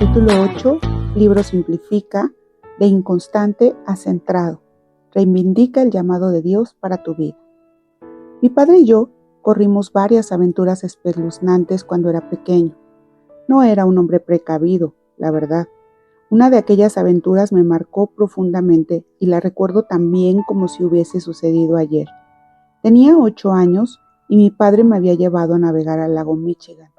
Capítulo 8, Libro Simplifica, de inconstante a centrado. Reivindica el llamado de Dios para tu vida. Mi padre y yo corrimos varias aventuras espeluznantes cuando era pequeño. No era un hombre precavido, la verdad. Una de aquellas aventuras me marcó profundamente y la recuerdo tan bien como si hubiese sucedido ayer. Tenía 8 años y mi padre me había llevado a navegar al lago Michigan.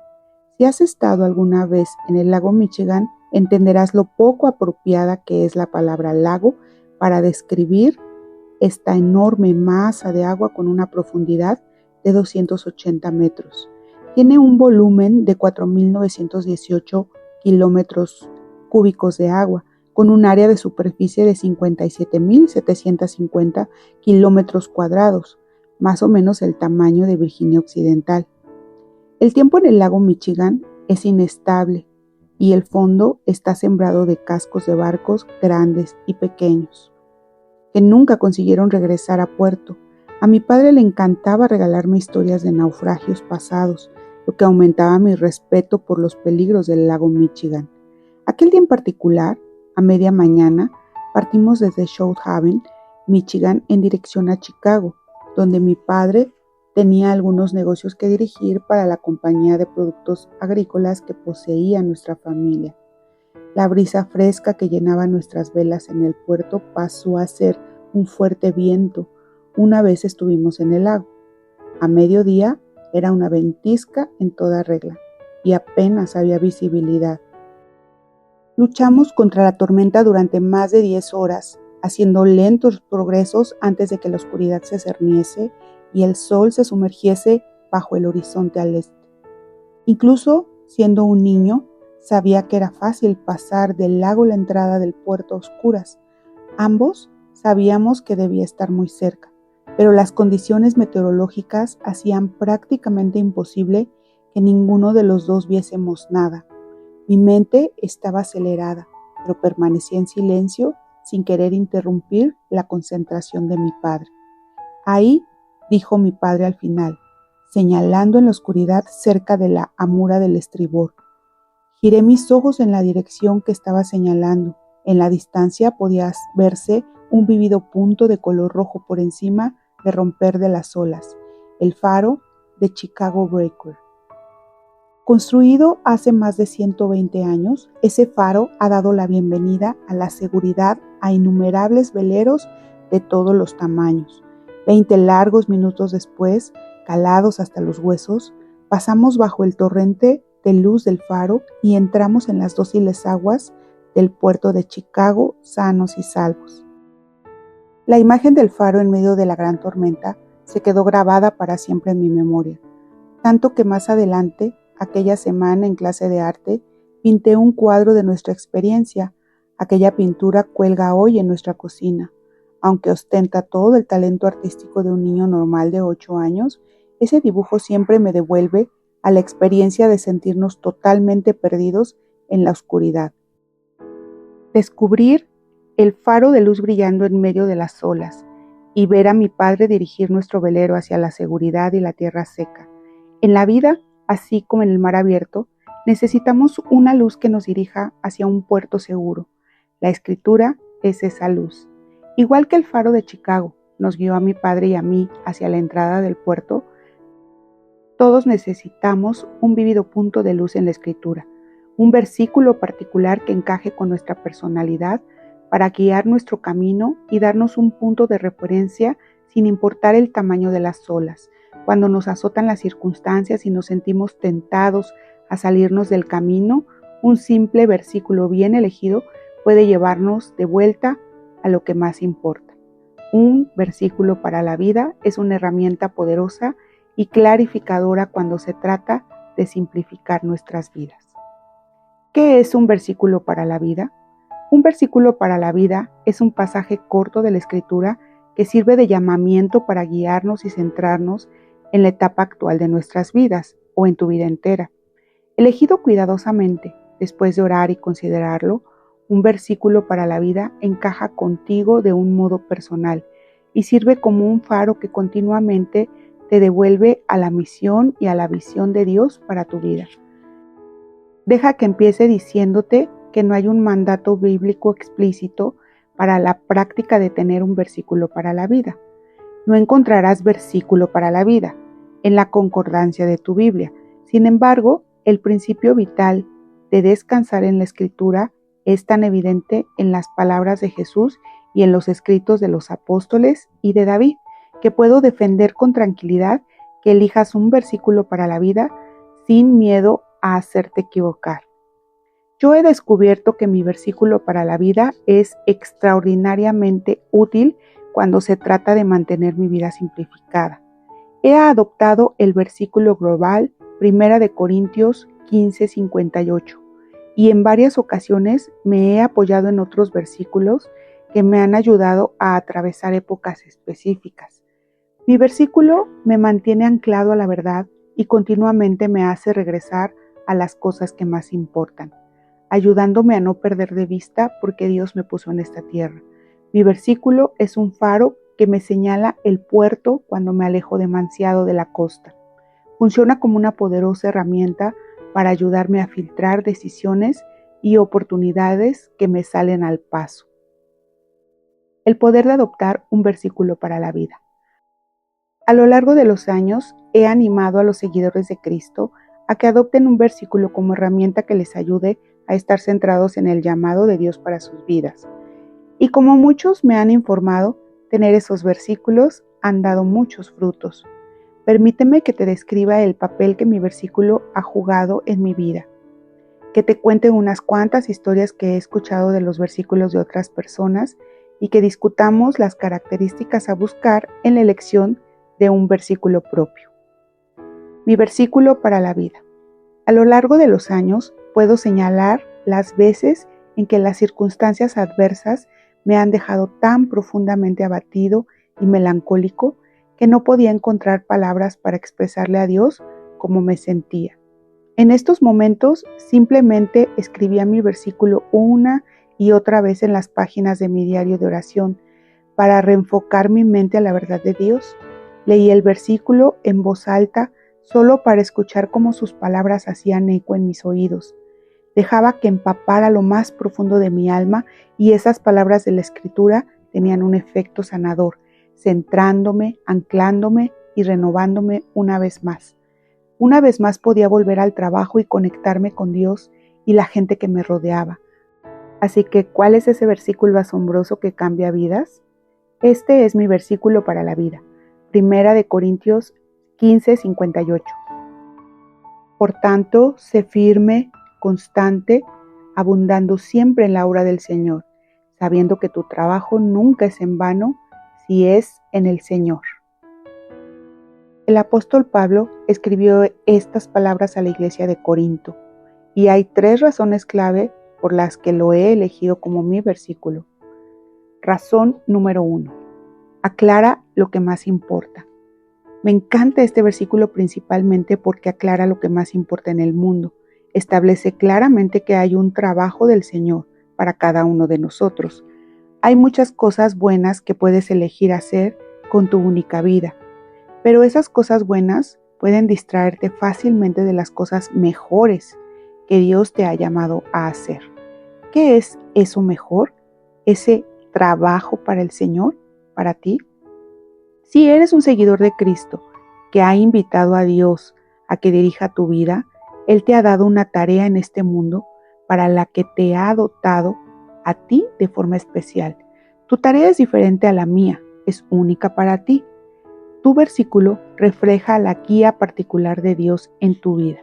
Si has estado alguna vez en el lago Michigan, entenderás lo poco apropiada que es la palabra lago para describir esta enorme masa de agua con una profundidad de 280 metros. Tiene un volumen de 4.918 kilómetros cúbicos de agua, con un área de superficie de 57.750 kilómetros cuadrados, más o menos el tamaño de Virginia Occidental. El tiempo en el lago Michigan es inestable y el fondo está sembrado de cascos de barcos grandes y pequeños, que nunca consiguieron regresar a puerto. A mi padre le encantaba regalarme historias de naufragios pasados, lo que aumentaba mi respeto por los peligros del lago Michigan. Aquel día en particular, a media mañana, partimos desde South Haven, Michigan, en dirección a Chicago, donde mi padre tenía algunos negocios que dirigir para la compañía de productos agrícolas que poseía nuestra familia. La brisa fresca que llenaba nuestras velas en el puerto pasó a ser un fuerte viento una vez estuvimos en el lago. A mediodía era una ventisca en toda regla y apenas había visibilidad. Luchamos contra la tormenta durante más de 10 horas, haciendo lentos progresos antes de que la oscuridad se cerniese y el sol se sumergiese bajo el horizonte al este. Incluso siendo un niño, sabía que era fácil pasar del lago a la entrada del puerto a oscuras. Ambos sabíamos que debía estar muy cerca, pero las condiciones meteorológicas hacían prácticamente imposible que ninguno de los dos viésemos nada. Mi mente estaba acelerada, pero permanecía en silencio sin querer interrumpir la concentración de mi padre. Ahí, dijo mi padre al final, señalando en la oscuridad cerca de la amura del estribor. Giré mis ojos en la dirección que estaba señalando. En la distancia podía verse un vívido punto de color rojo por encima de romper de las olas, el faro de Chicago Breaker. Construido hace más de 120 años, ese faro ha dado la bienvenida a la seguridad a innumerables veleros de todos los tamaños. 20 largos minutos después, calados hasta los huesos, pasamos bajo el torrente de luz del faro y entramos en las dóciles aguas del puerto de Chicago sanos y salvos. La imagen del faro en medio de la gran tormenta se quedó grabada para siempre en mi memoria, tanto que más adelante, aquella semana en clase de arte, pinté un cuadro de nuestra experiencia. Aquella pintura cuelga hoy en nuestra cocina. Aunque ostenta todo el talento artístico de un niño normal de 8 años, ese dibujo siempre me devuelve a la experiencia de sentirnos totalmente perdidos en la oscuridad. Descubrir el faro de luz brillando en medio de las olas y ver a mi padre dirigir nuestro velero hacia la seguridad y la tierra seca. En la vida, así como en el mar abierto, necesitamos una luz que nos dirija hacia un puerto seguro. La escritura es esa luz. Igual que el faro de Chicago nos guió a mi padre y a mí hacia la entrada del puerto, todos necesitamos un vívido punto de luz en la escritura, un versículo particular que encaje con nuestra personalidad para guiar nuestro camino y darnos un punto de referencia sin importar el tamaño de las olas. Cuando nos azotan las circunstancias y nos sentimos tentados a salirnos del camino, un simple versículo bien elegido puede llevarnos de vuelta a lo que más importa. Un versículo para la vida es una herramienta poderosa y clarificadora cuando se trata de simplificar nuestras vidas. ¿Qué es un versículo para la vida? Un versículo para la vida es un pasaje corto de la Escritura que sirve de llamamiento para guiarnos y centrarnos en la etapa actual de nuestras vidas o en tu vida entera. Elegido cuidadosamente, después de orar y considerarlo, un versículo para la vida encaja contigo de un modo personal y sirve como un faro que continuamente te devuelve a la misión y a la visión de Dios para tu vida. Deja que empiece diciéndote que no hay un mandato bíblico explícito para la práctica de tener un versículo para la vida. No encontrarás versículo para la vida en la concordancia de tu Biblia. Sin embargo, el principio vital de descansar en la Escritura es tan evidente en las palabras de Jesús y en los escritos de los apóstoles y de David, que puedo defender con tranquilidad que elijas un versículo para la vida sin miedo a hacerte equivocar. Yo he descubierto que mi versículo para la vida es extraordinariamente útil cuando se trata de mantener mi vida simplificada. He adoptado el versículo global 1 de Corintios 15:58 y en varias ocasiones me he apoyado en otros versículos que me han ayudado a atravesar épocas específicas. Mi versículo me mantiene anclado a la verdad y continuamente me hace regresar a las cosas que más importan, ayudándome a no perder de vista por qué Dios me puso en esta tierra. Mi versículo es un faro que me señala el puerto cuando me alejo demasiado de la costa. Funciona como una poderosa herramienta para ayudarme a filtrar decisiones y oportunidades que me salen al paso. El poder de adoptar un versículo para la vida. A lo largo de los años, he animado a los seguidores de Cristo a que adopten un versículo como herramienta que les ayude a estar centrados en el llamado de Dios para sus vidas. Y como muchos me han informado, tener esos versículos han dado muchos frutos. Permíteme que te describa el papel que mi versículo ha jugado en mi vida, que te cuente unas cuantas historias que he escuchado de los versículos de otras personas y que discutamos las características a buscar en la elección de un versículo propio. Mi versículo para la vida. A lo largo de los años puedo señalar las veces en que las circunstancias adversas me han dejado tan profundamente abatido y melancólico que no podía encontrar palabras para expresarle a Dios cómo me sentía. En estos momentos simplemente escribía mi versículo una y otra vez en las páginas de mi diario de oración para reenfocar mi mente a la verdad de Dios. Leí el versículo en voz alta solo para escuchar cómo sus palabras hacían eco en mis oídos. Dejaba que empapara lo más profundo de mi alma y esas palabras de la Escritura tenían un efecto sanador, centrándome, anclándome y renovándome una vez más. Una vez más podía volver al trabajo y conectarme con Dios y la gente que me rodeaba. Así que, ¿cuál es ese versículo asombroso que cambia vidas? Este es mi versículo para la vida. 1 de Corintios 15:58. Por tanto, sé firme, constante, abundando siempre en la obra del Señor, sabiendo que tu trabajo nunca es en vano si es en el Señor. El apóstol Pablo escribió estas palabras a la iglesia de Corinto, y hay 3 razones clave por las que lo he elegido como mi versículo. Razón número 1. Aclara lo que más importa. Me encanta este versículo principalmente porque aclara lo que más importa en el mundo. Establece claramente que hay un trabajo del Señor para cada uno de nosotros. Hay muchas cosas buenas que puedes elegir hacer con tu única vida, pero esas cosas buenas pueden distraerte fácilmente de las cosas mejores que Dios te ha llamado a hacer. ¿Qué es eso mejor? ¿Ese trabajo para el Señor, para ti? Si eres un seguidor de Cristo que ha invitado a Dios a que dirija tu vida, Él te ha dado una tarea en este mundo para la que te ha dotado a ti de forma especial. Tu tarea es diferente a la mía, es única para ti. Tu versículo refleja la guía particular de Dios en tu vida.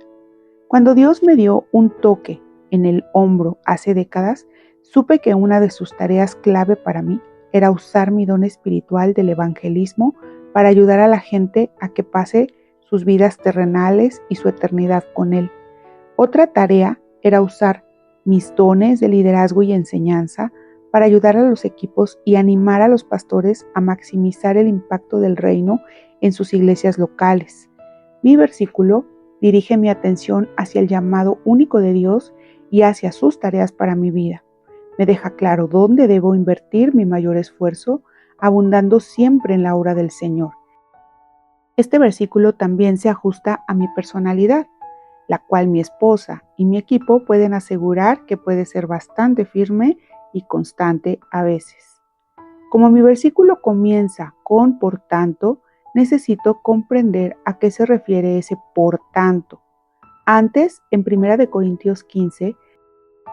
Cuando Dios me dio un toque en el hombro hace décadas, supe que una de sus tareas clave para mí era usar mi don espiritual del evangelismo para ayudar a la gente a que pase sus vidas terrenales y su eternidad con Él. Otra tarea era usar mis dones de liderazgo y enseñanza para ayudar a los equipos y animar a los pastores a maximizar el impacto del reino en sus iglesias locales. Mi versículo dirige mi atención hacia el llamado único de Dios y hacia sus tareas para mi vida. Me deja claro dónde debo invertir mi mayor esfuerzo, abundando siempre en la obra del Señor. Este versículo también se ajusta a mi personalidad. la cual mi esposa y mi equipo pueden asegurar que puede ser bastante firme y constante a veces. Como mi versículo comienza con por tanto, necesito comprender a qué se refiere ese por tanto. Antes, en 1 Corintios 15,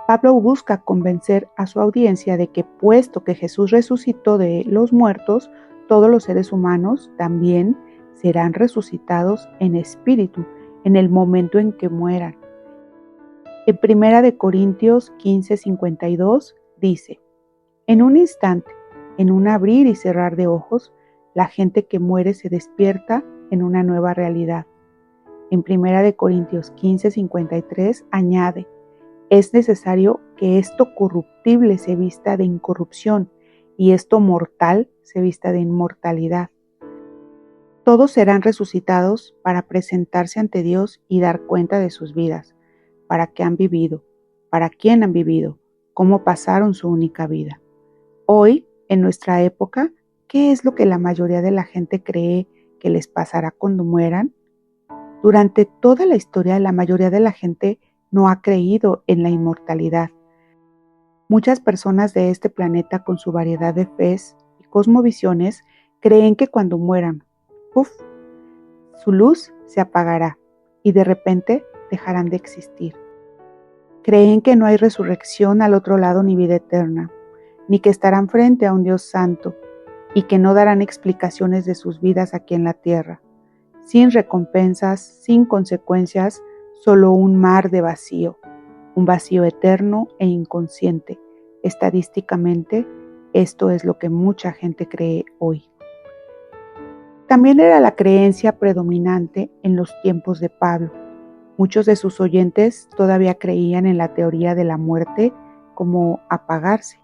Pablo busca convencer a su audiencia de que puesto que Jesús resucitó de los muertos, todos los seres humanos también serán resucitados en espíritu en el momento en que mueran. En 1 Corintios 15:52 dice: en un instante, en un abrir y cerrar de ojos, la gente que muere se despierta en una nueva realidad. En 1 Corintios 15:53 añade: es necesario que esto corruptible se vista de incorrupción y esto mortal se vista de inmortalidad. Todos serán resucitados para presentarse ante Dios y dar cuenta de sus vidas, para qué han vivido, para quién han vivido, cómo pasaron su única vida. Hoy, en nuestra época, ¿qué es lo que la mayoría de la gente cree que les pasará cuando mueran? Durante toda la historia, la mayoría de la gente no ha creído en la inmortalidad. Muchas personas de este planeta, con su variedad de fes y cosmovisiones, creen que cuando mueran, ¡puf!, su luz se apagará y de repente dejarán de existir. Creen que no hay resurrección al otro lado ni vida eterna, ni que estarán frente a un Dios santo y que no darán explicaciones de sus vidas aquí en la tierra, sin recompensas, sin consecuencias, solo un mar de vacío, un vacío eterno e inconsciente. Estadísticamente, esto es lo que mucha gente cree hoy. También era la creencia predominante en los tiempos de Pablo. Muchos de sus oyentes todavía creían en la teoría de la muerte como apagarse.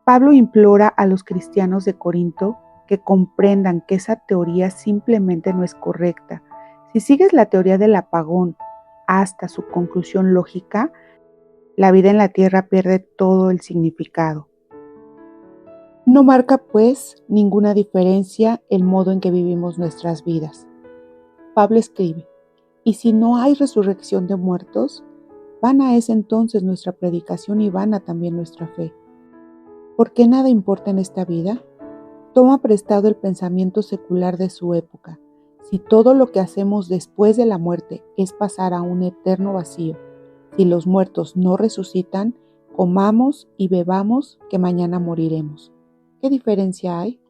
Pablo implora a los cristianos de Corinto que comprendan que esa teoría simplemente no es correcta. Si sigues la teoría del apagón hasta su conclusión lógica, la vida en la tierra pierde todo el significado. No marca, pues, ninguna diferencia el modo en que vivimos nuestras vidas. Pablo escribe: y si no hay resurrección de muertos, vana es entonces nuestra predicación y vana también nuestra fe. ¿Por qué nada importa en esta vida? Toma prestado el pensamiento secular de su época. Si todo lo que hacemos después de la muerte es pasar a un eterno vacío, si los muertos no resucitan, comamos y bebamos que mañana moriremos. ¿Qué diferencia hay?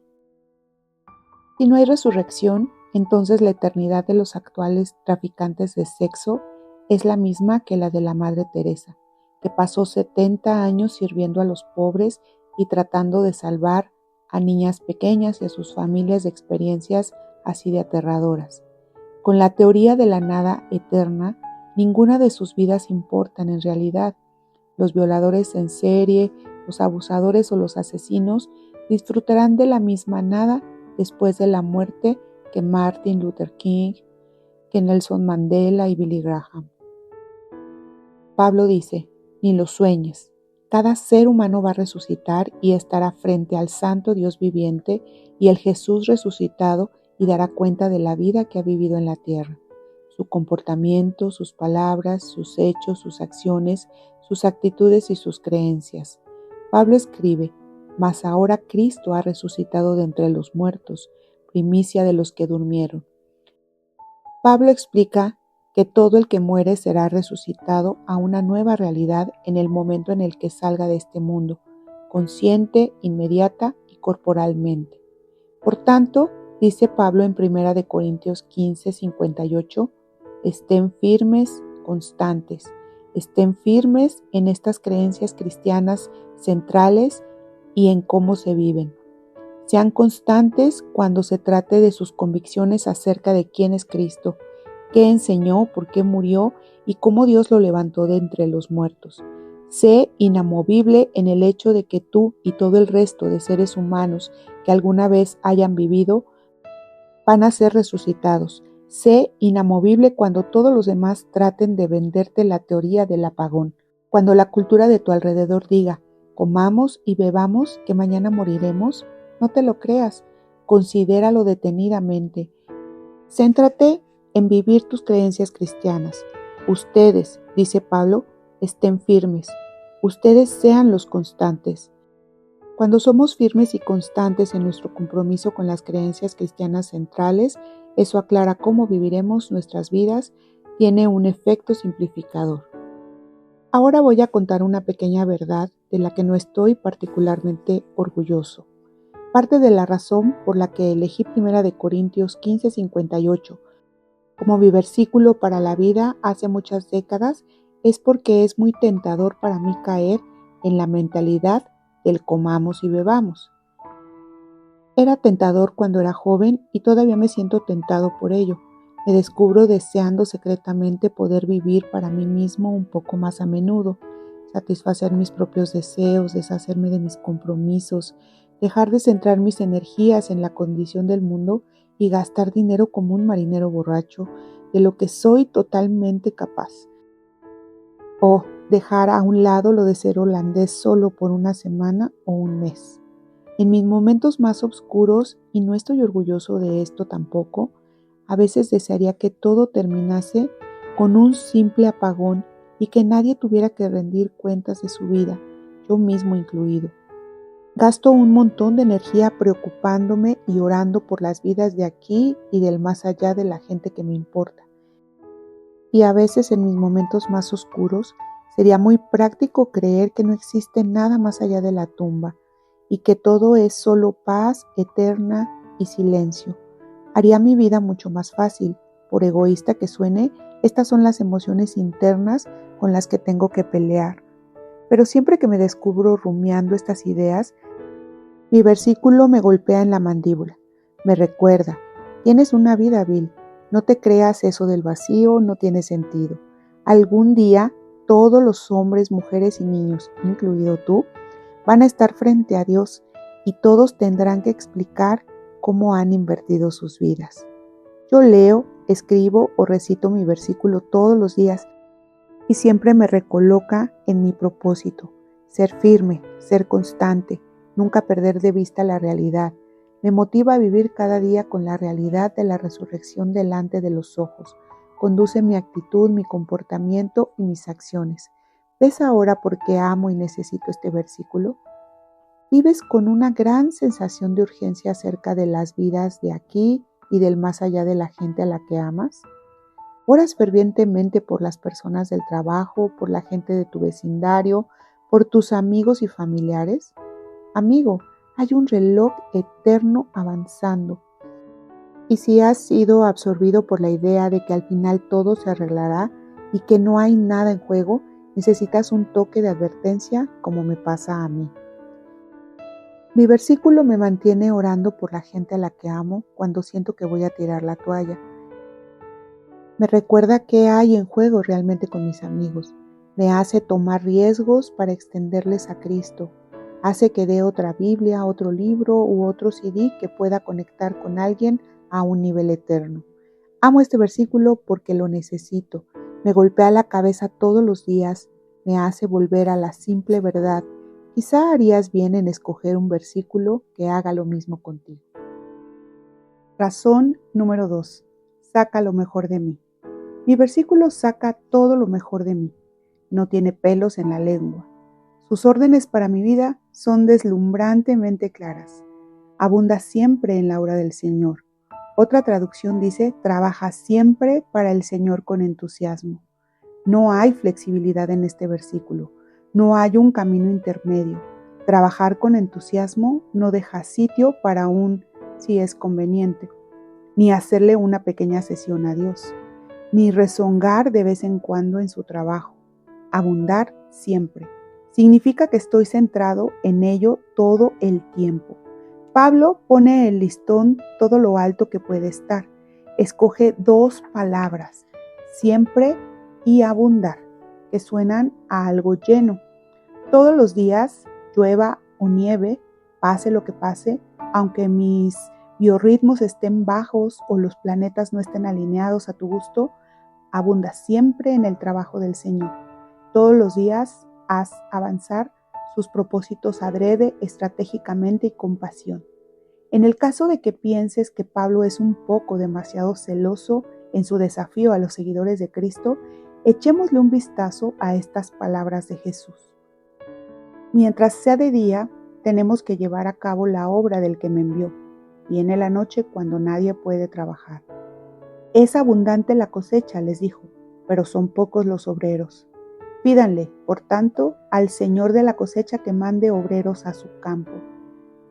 Si no hay resurrección, entonces la eternidad de los actuales traficantes de sexo es la misma que la de la Madre Teresa, que pasó 70 años sirviendo a los pobres y tratando de salvar a niñas pequeñas y a sus familias de experiencias así de aterradoras. Con la teoría de la nada eterna, ninguna de sus vidas importan en realidad. Los violadores en serie, los abusadores o los asesinos disfrutarán de la misma nada después de la muerte que Martin Luther King, que Nelson Mandela y Billy Graham. Pablo dice: ni lo sueñes. Cada ser humano va a resucitar y estará frente al santo Dios viviente y el Jesús resucitado y dará cuenta de la vida que ha vivido en la tierra, su comportamiento, sus palabras, sus hechos, sus acciones, sus actitudes y sus creencias. Pablo escribe: mas ahora Cristo ha resucitado de entre los muertos, primicia de los que durmieron. Pablo explica que todo el que muere será resucitado a una nueva realidad en el momento en el que salga de este mundo, consciente, inmediata y corporalmente. Por tanto, dice Pablo en 1 Corintios 15:58, estén firmes, constantes, estén firmes en estas creencias cristianas centrales y en cómo se viven. Sean constantes cuando se trate de sus convicciones acerca de quién es Cristo, qué enseñó, por qué murió y cómo Dios lo levantó de entre los muertos. Sé inamovible en el hecho de que tú y todo el resto de seres humanos que alguna vez hayan vivido van a ser resucitados. Sé inamovible cuando todos los demás traten de venderte la teoría del apagón. Cuando la cultura de tu alrededor diga: comamos y bebamos que mañana moriremos, no te lo creas, considéralo detenidamente. Céntrate en vivir tus creencias cristianas. Ustedes, dice Pablo, estén firmes. Ustedes sean los constantes. Cuando somos firmes y constantes en nuestro compromiso con las creencias cristianas centrales, eso aclara cómo viviremos nuestras vidas, tiene un efecto simplificador. Ahora voy a contar una pequeña verdad de la que no estoy particularmente orgulloso. Parte de la razón por la que elegí 1 Corintios 15:58 como mi versículo para la vida hace muchas décadas es porque es muy tentador para mí caer en la mentalidad del comamos y bebamos. Era tentador cuando era joven y todavía me siento tentado por ello. Me descubro deseando secretamente poder vivir para mí mismo un poco más a menudo, satisfacer mis propios deseos, deshacerme de mis compromisos, dejar de centrar mis energías en la condición del mundo y gastar dinero como un marinero borracho, de lo que soy totalmente capaz. O dejar a un lado lo de ser holandés solo por una semana o un mes. En mis momentos más oscuros, y no estoy orgulloso de esto tampoco, a veces desearía que todo terminase con un simple apagón y que nadie tuviera que rendir cuentas de su vida, yo mismo incluido. Gasto un montón de energía preocupándome y orando por las vidas de aquí y del más allá de la gente que me importa. Y a veces en mis momentos más oscuros sería muy práctico creer que no existe nada más allá de la tumba y que todo es solo paz eterna y silencio. Haría mi vida mucho más fácil. Por egoísta que suene, estas son las emociones internas con las que tengo que pelear. Pero siempre que me descubro rumiando estas ideas, mi versículo me golpea en la mandíbula. Me recuerda, tienes una vida, Bill. No te creas eso del vacío, no tiene sentido. Algún día, todos los hombres, mujeres y niños, incluido tú, van a estar frente a Dios y todos tendrán que explicar cómo han invertido sus vidas. Yo leo, escribo o recito mi versículo todos los días y siempre me recoloca en mi propósito, ser firme, ser constante, nunca perder de vista la realidad. Me motiva a vivir cada día con la realidad de la resurrección delante de los ojos. Conduce mi actitud, mi comportamiento y mis acciones. ¿Ves ahora por qué amo y necesito este versículo? ¿Vives con una gran sensación de urgencia acerca de las vidas de aquí y del más allá de la gente a la que amas? ¿Oras fervientemente por las personas del trabajo, por la gente de tu vecindario, por tus amigos y familiares? Amigo, hay un reloj eterno avanzando. Y si has sido absorbido por la idea de que al final todo se arreglará y que no hay nada en juego, necesitas un toque de advertencia como me pasa a mí. Mi versículo me mantiene orando por la gente a la que amo cuando siento que voy a tirar la toalla. Me recuerda qué hay en juego realmente con mis amigos. Me hace tomar riesgos para extenderles a Cristo. Hace que dé otra Biblia, otro libro u otro CD que pueda conectar con alguien a un nivel eterno. Amo este versículo porque lo necesito. Me golpea la cabeza todos los días. Me hace volver a la simple verdad. Quizá harías bien en escoger un versículo que haga lo mismo contigo. Razón número 2. Saca lo mejor de mí. Mi versículo saca todo lo mejor de mí. No tiene pelos en la lengua. Sus órdenes para mi vida son deslumbrantemente claras. Abunda siempre en la obra del Señor. Otra traducción dice, trabaja siempre para el Señor con entusiasmo. No hay flexibilidad en este versículo. No hay un camino intermedio. Trabajar con entusiasmo no deja sitio para un si es conveniente, ni hacerle una pequeña sesión a Dios, ni rezongar de vez en cuando en su trabajo. Abundar siempre. Significa que estoy centrado en ello todo el tiempo. Pablo pone el listón todo lo alto que puede estar. Escoge 2 palabras, siempre y abundar, que suenan a algo lleno. Todos los días, llueva o nieve, pase lo que pase, aunque mis biorritmos estén bajos o los planetas no estén alineados a tu gusto, abunda siempre en el trabajo del Señor. Todos los días haz avanzar sus propósitos adrede, estratégicamente y con pasión. En el caso de que pienses que Pablo es un poco demasiado celoso en su desafío a los seguidores de Cristo, Echémosle un vistazo a estas palabras de Jesús. Mientras sea de día, tenemos que llevar a cabo la obra del que me envió. Viene la noche cuando nadie puede trabajar. Es abundante la cosecha, les dijo, pero son pocos los obreros. Pídanle, por tanto, al Señor de la cosecha que mande obreros a su campo.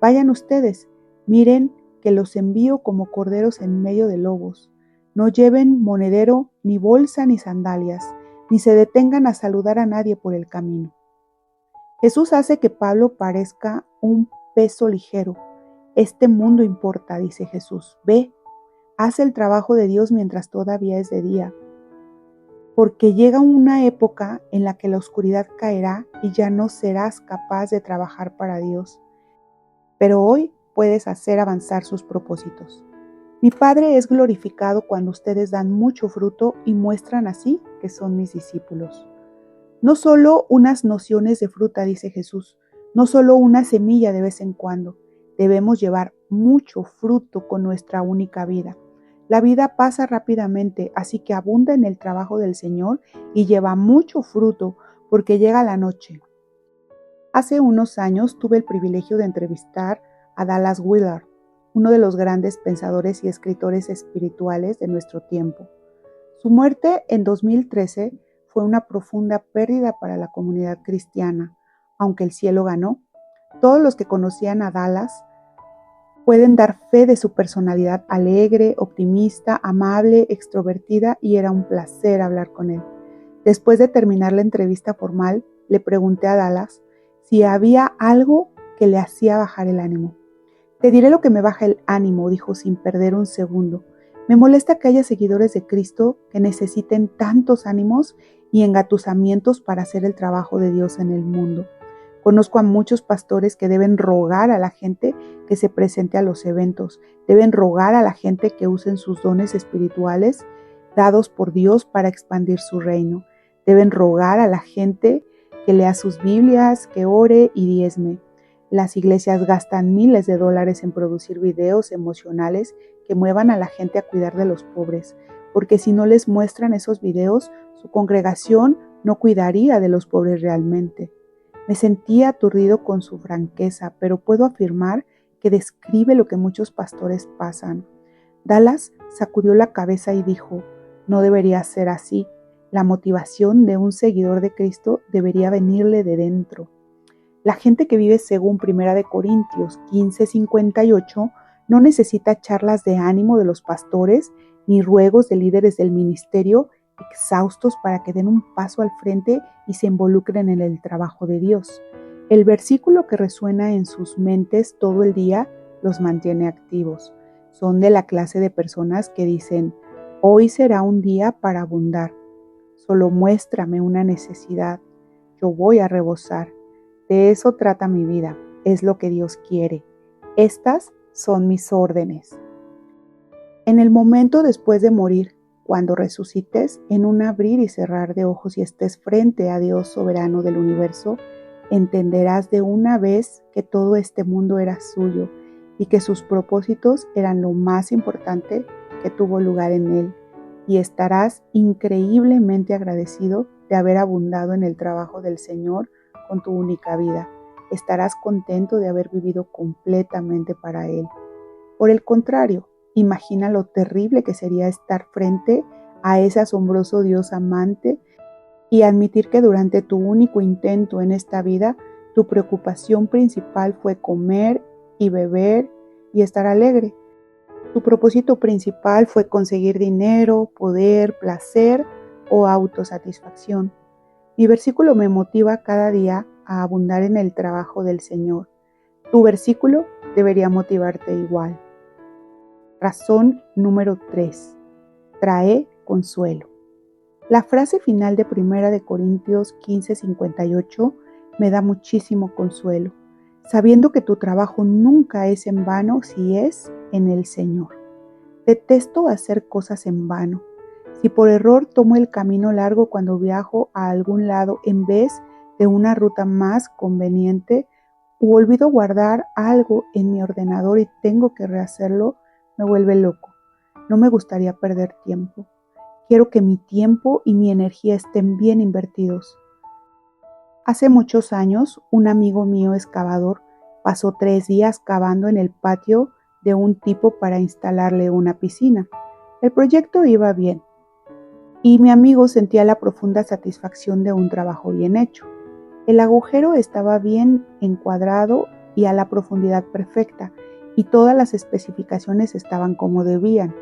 Vayan ustedes, miren que los envío como corderos en medio de lobos. No lleven monedero, ni bolsa, ni sandalias, ni se detengan a saludar a nadie por el camino. Jesús hace que Pablo parezca un peso ligero. Este mundo importa, dice Jesús. Ve, haz el trabajo de Dios mientras todavía es de día, porque llega una época en la que la oscuridad caerá y ya no serás capaz de trabajar para Dios. Pero hoy puedes hacer avanzar sus propósitos. Mi Padre es glorificado cuando ustedes dan mucho fruto y muestran así que son mis discípulos. No solo unas nociones de fruta, dice Jesús, no solo una semilla de vez en cuando. Debemos llevar mucho fruto con nuestra única vida. La vida pasa rápidamente, así que abunda en el trabajo del Señor y lleva mucho fruto porque llega la noche. Hace unos años tuve el privilegio de entrevistar a Dallas Willard, uno de los grandes pensadores y escritores espirituales de nuestro tiempo. Su muerte en 2013 fue una profunda pérdida para la comunidad cristiana, aunque el cielo ganó. Todos los que conocían a Dallas pueden dar fe de su personalidad alegre, optimista, amable, extrovertida, y era un placer hablar con él. Después de terminar la entrevista formal, le pregunté a Dallas si había algo que le hacía bajar el ánimo. Te diré lo que me baja el ánimo, dijo sin perder un segundo. Me molesta que haya seguidores de Cristo que necesiten tantos ánimos y engatusamientos para hacer el trabajo de Dios en el mundo. Conozco a muchos pastores que deben rogar a la gente que se presente a los eventos, deben rogar a la gente que usen sus dones espirituales dados por Dios para expandir su reino. Deben rogar a la gente que lea sus Biblias, que ore y diezme. Las iglesias gastan miles de dólares en producir videos emocionales que muevan a la gente a cuidar de los pobres, porque si no les muestran esos videos, su congregación no cuidaría de los pobres realmente. Me sentía aturdido con su franqueza, pero puedo afirmar que describe lo que muchos pastores pasan. Dallas sacudió la cabeza y dijo, no debería ser así. La motivación de un seguidor de Cristo debería venirle de dentro. La gente que vive según 1 Corintios 15:58 no necesita charlas de ánimo de los pastores ni ruegos de líderes del ministerio exhaustos para que den un paso al frente y se involucren en el trabajo de Dios. El versículo que resuena en sus mentes todo el día los mantiene activos. Son de la clase de personas que dicen, hoy será un día para abundar. Solo muéstrame una necesidad. Yo voy a rebosar. De eso trata mi vida. Es lo que Dios quiere. Estas son mis órdenes. En el momento después de morir, cuando resucites, en un abrir y cerrar de ojos y estés frente a Dios soberano del universo, entenderás de una vez que todo este mundo era suyo y que sus propósitos eran lo más importante que tuvo lugar en él, y estarás increíblemente agradecido de haber abundado en el trabajo del Señor con tu única vida. Estarás contento de haber vivido completamente para Él. Por el contrario, imagina lo terrible que sería estar frente a ese asombroso Dios amante y admitir que durante tu único intento en esta vida, tu preocupación principal fue comer y beber y estar alegre. Tu propósito principal fue conseguir dinero, poder, placer o autosatisfacción. Mi versículo me motiva cada día a abundar en el trabajo del Señor. Tu versículo debería motivarte igual. Razón número 3. Trae consuelo. La frase final de 1 Corintios 15:58 me da muchísimo consuelo, sabiendo que tu trabajo nunca es en vano si es en el Señor. Detesto hacer cosas en vano. Si por error tomo el camino largo cuando viajo a algún lado en vez de una ruta más conveniente, o olvido guardar algo en mi ordenador y tengo que rehacerlo, me vuelve loco. No me gustaría perder tiempo. Quiero que mi tiempo y mi energía estén bien invertidos. Hace muchos años, un amigo mío excavador pasó 3 días cavando en el patio de un tipo para instalarle una piscina. El proyecto iba bien y mi amigo sentía la profunda satisfacción de un trabajo bien hecho. El agujero estaba bien encuadrado y a la profundidad perfecta, y todas las especificaciones estaban como debían,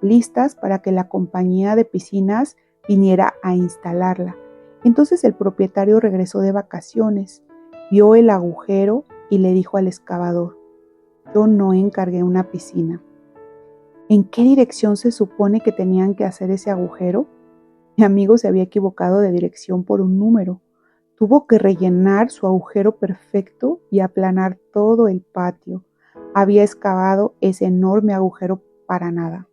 listas para que la compañía de piscinas viniera a instalarla. Entonces el propietario regresó de vacaciones, vio el agujero y le dijo al excavador: yo no encargué una piscina. ¿En qué dirección se supone que tenían que hacer ese agujero? Mi amigo se había equivocado de dirección por un número. Tuvo que rellenar su agujero perfecto y aplanar todo el patio. Había excavado ese enorme agujero para nada.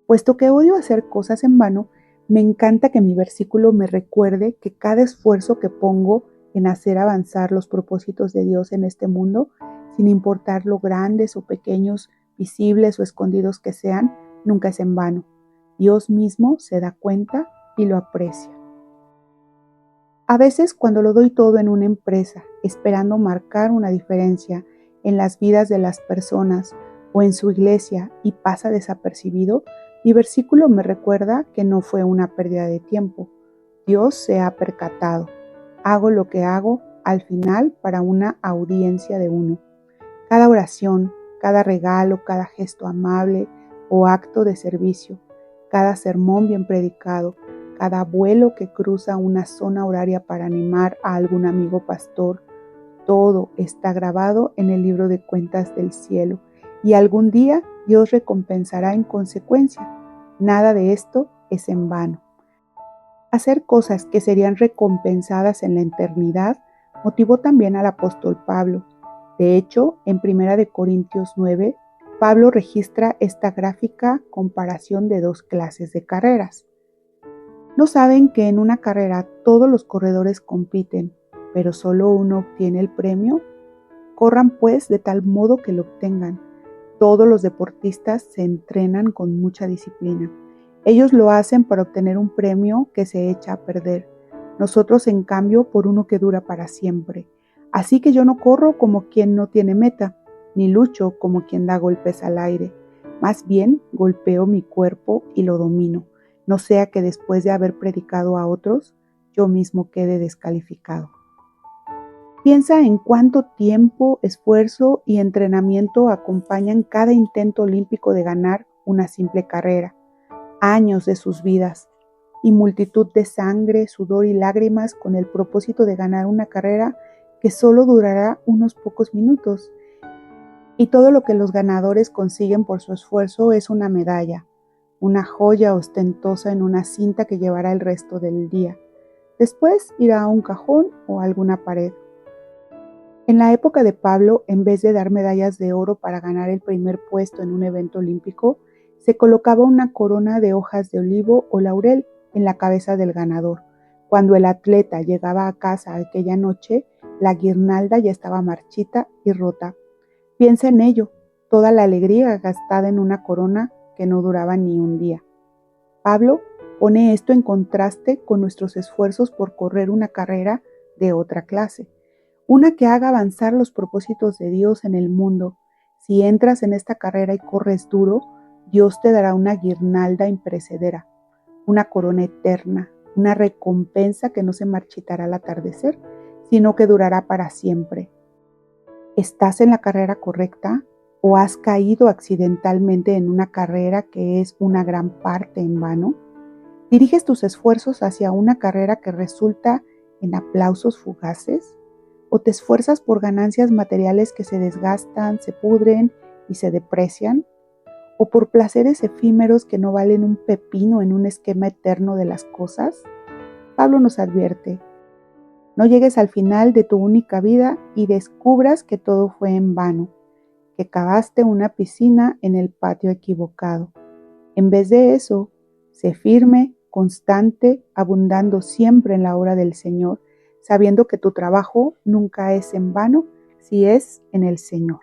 Puesto que odio hacer cosas en vano, me encanta que mi versículo me recuerde que cada esfuerzo que pongo en hacer avanzar los propósitos de Dios en este mundo, sin importar lo grandes o pequeños, visibles o escondidos que sean, nunca es en vano. Dios mismo se da cuenta y lo aprecia. A veces, cuando lo doy todo en una empresa, esperando marcar una diferencia en las vidas de las personas o en su iglesia y pasa desapercibido, mi versículo me recuerda que no fue una pérdida de tiempo. Dios se ha percatado. Hago lo que hago al final para una audiencia de uno. Cada oración, cada regalo, cada gesto amable o acto de servicio, cada sermón bien predicado, cada vuelo que cruza una zona horaria para animar a algún amigo pastor, todo está grabado en el libro de cuentas del cielo y algún día Dios recompensará en consecuencia. Nada de esto es en vano. Hacer cosas que serían recompensadas en la eternidad motivó también al apóstol Pablo. De hecho, en 1 Corintios 9, Pablo registra esta gráfica comparación de 2 clases de carreras. ¿No saben que en una carrera todos los corredores compiten, pero solo uno obtiene el premio? Corran pues de tal modo que lo obtengan. Todos los deportistas se entrenan con mucha disciplina. Ellos lo hacen para obtener un premio que se echa a perder. Nosotros, en cambio, por uno que dura para siempre. Así que yo no corro como quien no tiene meta, ni lucho como quien da golpes al aire. Más bien, golpeo mi cuerpo y lo domino, no sea que después de haber predicado a otros, yo mismo quede descalificado. Piensa en cuánto tiempo, esfuerzo y entrenamiento acompañan cada intento olímpico de ganar una simple carrera. Años de sus vidas y multitud de sangre, sudor y lágrimas con el propósito de ganar una carrera que solo durará unos pocos minutos. Y todo lo que los ganadores consiguen por su esfuerzo es una medalla, una joya ostentosa en una cinta que llevará el resto del día. Después irá a un cajón o a alguna pared. En la época de Pablo, en vez de dar medallas de oro para ganar el primer puesto en un evento olímpico, se colocaba una corona de hojas de olivo o laurel en la cabeza del ganador. Cuando el atleta llegaba a casa aquella noche, la guirnalda ya estaba marchita y rota. Piensa en ello, toda la alegría gastada en una corona que no duraba ni un día. Pablo pone esto en contraste con nuestros esfuerzos por correr una carrera de otra clase, una que haga avanzar los propósitos de Dios en el mundo. Si entras en esta carrera y corres duro, Dios te dará una guirnalda imperecedera, una corona eterna, una recompensa que no se marchitará al atardecer, sino que durará para siempre. ¿Estás en la carrera correcta o has caído accidentalmente en una carrera que es una gran parte en vano? ¿Diriges tus esfuerzos hacia una carrera que resulta en aplausos fugaces? ¿O te esfuerzas por ganancias materiales que se desgastan, se pudren y se deprecian? ¿O por placeres efímeros que no valen un pepino en un esquema eterno de las cosas? Pablo nos advierte: no llegues al final de tu única vida y descubras que todo fue en vano, que cavaste una piscina en el patio equivocado. En vez de eso, sé firme, constante, abundando siempre en la obra del Señor, sabiendo que tu trabajo nunca es en vano si es en el Señor.